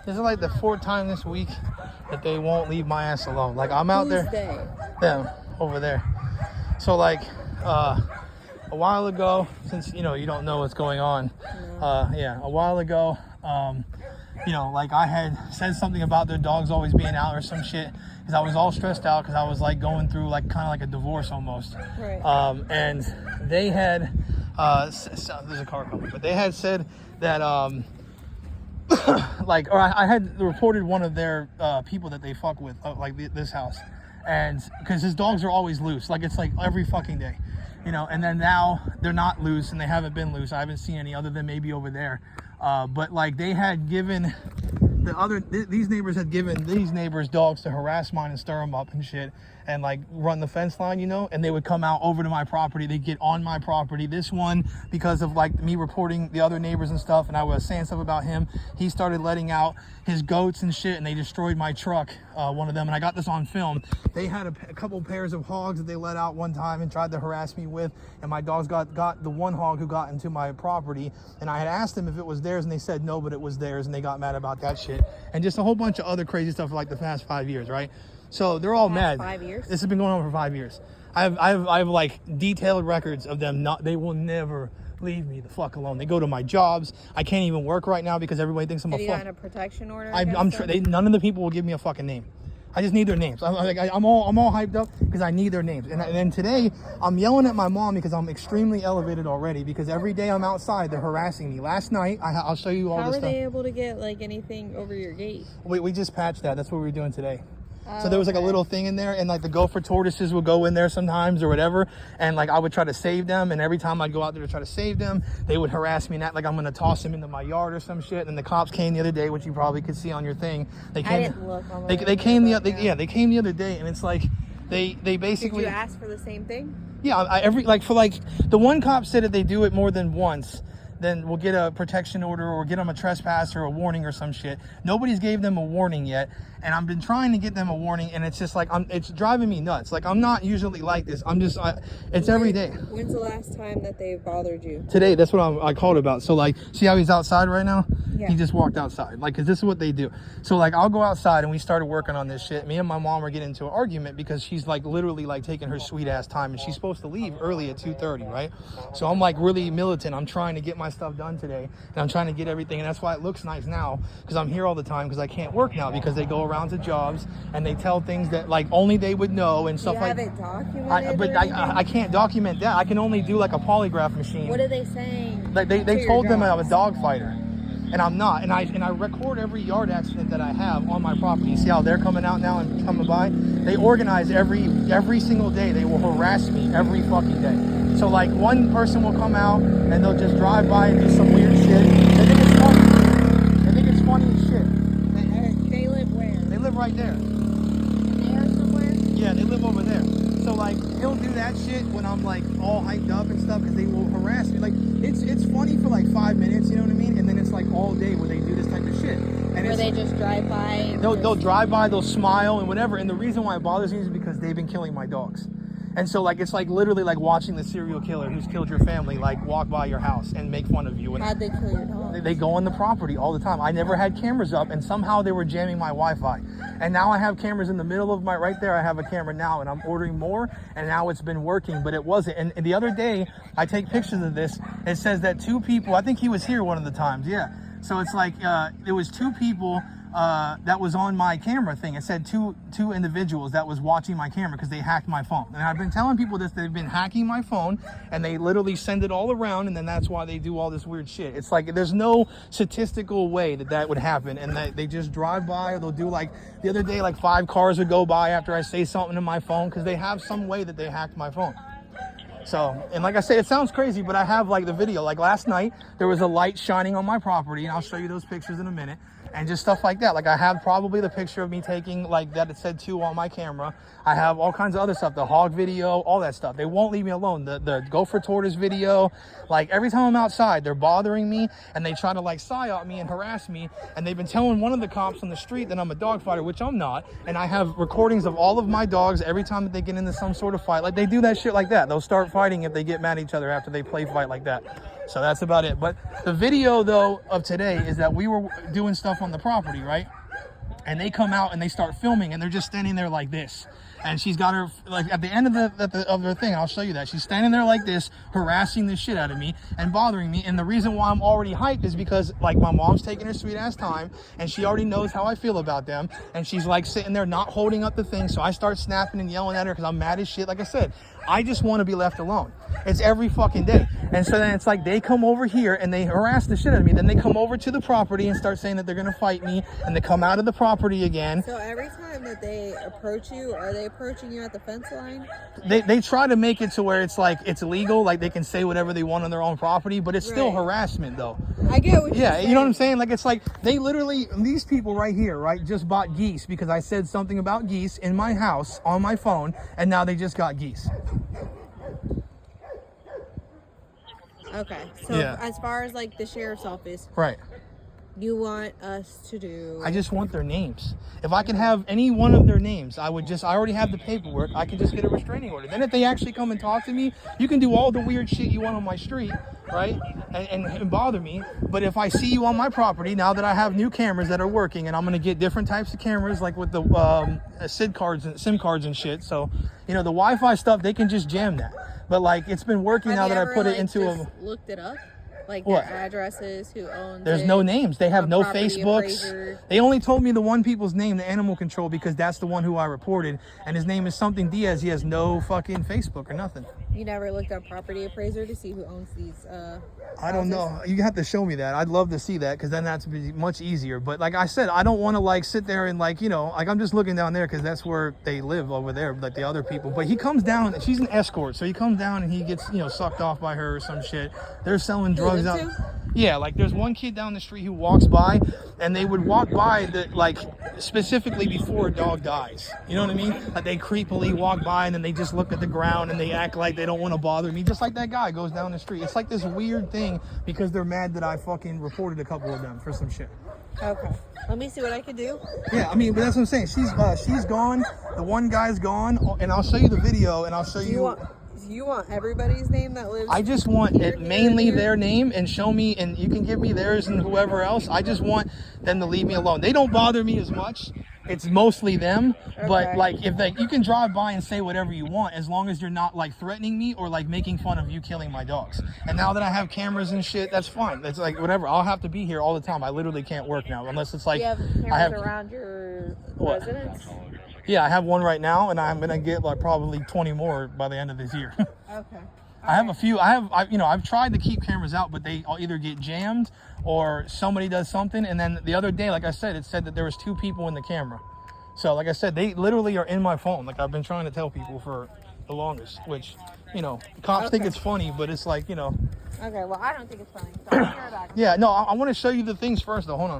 This is like the 4th time this week that they won't leave my ass alone. Like I'm out there. Them over there. So like a while ago, since you don't know what's going on, a while ago, like I had said something about their dogs always being out or some shit, because I was all stressed out because I was like going through like kind of like a divorce almost. Right. And they had there's a car coming, but they had said that I had reported one of their people that they fuck with, this house, and because his dogs are always loose, like it's like every fucking day, and then now they're not loose and they haven't been loose. I haven't seen any other than maybe over there, but like they had given these neighbors had given these neighbors dogs to harass mine and stir them up and shit, and like run the fence line, and they would come out over to my property. They'd get on my property. This one, because of like me reporting the other neighbors and stuff, and I was saying stuff about him, he started letting out his goats and shit, and they destroyed my truck, one of them, and I got this on film. They had a couple pairs of hogs that they let out one time and tried to harass me with, and my dogs got the one hog who got into my property, and I had asked them if it was theirs, and they said no, but it was theirs, and they got mad about that shit, and just a whole bunch of other crazy stuff for like the past 5 years, right? So they're all mad. 5 years? This has been going on for 5 years. I have like detailed records of them. They will never leave me the fuck alone. They go to my jobs. I can't even work right now because everybody thinks I'm a fuck. Have you gotten a protection order? I'm sure none of the people will give me a fucking name. I just need their names. I'm all hyped up because I need their names. And then today I'm yelling at my mom because I'm extremely elevated already, because every day I'm outside they're harassing me. Last night I'll show you all this stuff. How are they able to get like anything over your gate? We just patched that. That's what we were doing today. So there was like a little thing in there, and like the gopher tortoises would go in there sometimes or whatever, and like I would try to save them, and every time I'd go out there to try to save them, they would harass me, and like I'm gonna toss them into my yard or some shit. And the cops came the other day, which you probably could see on your thing. They came. I didn't look on they came they came the other day, and it's like they basically. Did you ask for the same thing? Yeah, the one cop said if they do it more than once, then we'll get a protection order or get them a trespass or a warning or some shit. Nobody's gave them a warning yet, and I've been trying to get them a warning, and it's just like it's driving me nuts. Like I'm not usually like this. It's every day. When's the last time that they bothered you? Today. That's what I called about. So like, see how he's outside right now? Yeah. He just walked outside. Like, 'cause this is what they do. So like, I'll go outside, and we started working on this shit. Me and my mom are getting into an argument because she's like literally like taking her sweet ass time, and she's supposed to leave early at 2:30, right? So I'm like really militant. I'm trying to get my stuff done today, and I'm trying to get everything, and that's why it looks nice now, because I'm here all the time, because I can't work now because they go around to jobs and they tell things that like only they would know and stuff like that. You have it documented? But I can't document that. I can only do like a polygraph machine. What are they saying? Like they told them I'm a dog fighter, and I'm not. And I record every yard accident that I have on my property. You see how they're coming out now and coming by? They organize every single day. They will harass me every fucking day. So like one person will come out and they'll just drive by and do some weird shit. They think it's funny. They think it's funny as shit. They live where? They live right there. There somewhere? Yeah, they live over there. So like he'll do that shit when I'm like all hyped up and stuff, because they will harass me. Like it's funny for like 5 minutes, you know what I mean? And then it's like all day where they do this type of shit. And where they just drive by? They'll drive by, they'll smile and whatever. And the reason why it bothers me is because they've been killing my dogs. And so like it's like literally like watching the serial killer who's killed your family like walk by your house and make fun of you. And how'd they kill your dog? They go on the property all the time. I never had cameras up, and somehow they were jamming my Wi-Fi. And now I have cameras in the middle of right there I have a camera now, and I'm ordering more, and now it's been working, but it wasn't. And the other day I take pictures of this. It says that 2 people, I think he was here one of the times, yeah. So it's like it was 2 people that was on my camera thing. It said two individuals that was watching my camera because they hacked my phone. And I've been telling people this, they've been hacking my phone, and they literally send it all around, and then that's why they do all this weird shit. It's like there's no statistical way that would happen, and that they just drive by, or they'll do like the other day like 5 cars would go by after I say something to my phone because they have some way that they hacked my phone. So, and like I say, it sounds crazy, but I have like the video. Like last night, there was a light shining on my property, and I'll show you those pictures in a minute. And just stuff like that. Like I have probably the picture of me taking like that, it said 2 on my camera. I have all kinds of other stuff, the hog video, all that stuff. They won't leave me alone. The gopher tortoise video. Like every time I'm outside, they're bothering me, and they try to like psyop me and harass me. And they've been telling one of the cops on the street that I'm a dog fighter, which I'm not. And I have recordings of all of my dogs every time that they get into some sort of fight. Like they do that shit like that. They'll start fighting if they get mad at each other after they play fight like that. So that's about it. But the video though of today is that we were doing stuff on the property, right? And they come out and they start filming, and they're just standing there like this. And she's got her, like, at the end of the thing, I'll show you that. She's standing there like this, harassing the shit out of me and bothering me. And the reason why I'm already hyped is because, like, my mom's taking her sweet ass time, and she already knows how I feel about them. And she's, like, sitting there not holding up the thing. So I start snapping and yelling at her because I'm mad as shit. Like I said, I just want to be left alone. It's every fucking day. And so then it's like they come over here and they harass the shit out of me. Then they come over to the property and start saying that they're going to fight me. And they come out of the property again. So every time that they approach you, are they approaching you at the fence line? They try to make it to where it's like it's illegal, like they can say whatever they want on their own property, but it's still Right. harassment though. I get what you're Yeah, saying. you know what I'm saying? Like, it's like they literally, these people right here, right, just bought geese because I said something about geese in my house on my phone, and now they just got geese. Okay, so Yeah. as far as like the sheriff's office, Right. you want us to do? I just want their names. If I can have any one of their names, I already have the paperwork. I can just get a restraining order. Then if they actually come and talk to me, you can do all the weird shit you want on my street, right? And bother me. But if I see you on my property, now that I have new cameras that are working, and I'm going to get different types of cameras, like with the SIM cards and shit. So, you know, the Wi-Fi stuff, they can just jam that. But like, it's been working now Have that you I ever, put it like, into just a... looked it up, like What? their addresses, who owns There's it, no names. They have a no property Facebooks. appraiser. They only told me the one people's name, the animal control, because that's the one who I reported. And his name is something Diaz. He has no fucking Facebook or nothing. You never looked up property appraiser to see who owns these I don't know. houses? You have to show me that. I'd love to see that because then that's be much easier. But like I said, I don't want to like sit there and like, you know, like I'm just looking down there because that's where they live over there, like the other people. But he comes down, she's an escort. So he comes down and he gets, you know, sucked off by her or some shit. They're selling drugs them out. too? Yeah, like there's one kid down the street who walks by, and they would walk by the like specifically before a dog dies. You know what I mean? Like they creepily walk by and then they just look at the ground and they act like they don't want to bother me, just like that guy goes down the street. It's like this weird thing because they're mad that I fucking reported a couple of them for some shit. Okay, let me see what I can do. Yeah, I mean, but that's what I'm saying. She's gone. The one guy's gone, and I'll show you the video, and I'll show Do you want everybody's name that lives? I just want here, it here, mainly here? their name, and show me, and you can give me theirs and whoever else. I just want them to leave me alone. They don't bother me as much. It's mostly them. But Okay. like, if you can drive by and say whatever you want, as long as you're not like threatening me or like making fun of you killing my dogs. And now that I have cameras and shit, that's fine. That's like whatever. I'll have to be here all the time. I literally can't work now unless it's like Do you have cameras I have. around your What? residence? Yeah, I have one right now, and I'm gonna get like probably 20 more by the end of this year. Okay. I have a few. I've tried to keep cameras out, but they all either get jammed or somebody does something. And then the other day, like I said, it said that there was 2 people in the camera. So like I said, they literally are in my phone. Like I've been trying to tell people for the longest, which, you know, cops think Okay. it's funny, but it's like, you know. Okay. Well, I don't think it's funny. So I'll hear about it. Yeah, no, I want to show you the things first though. Hold on.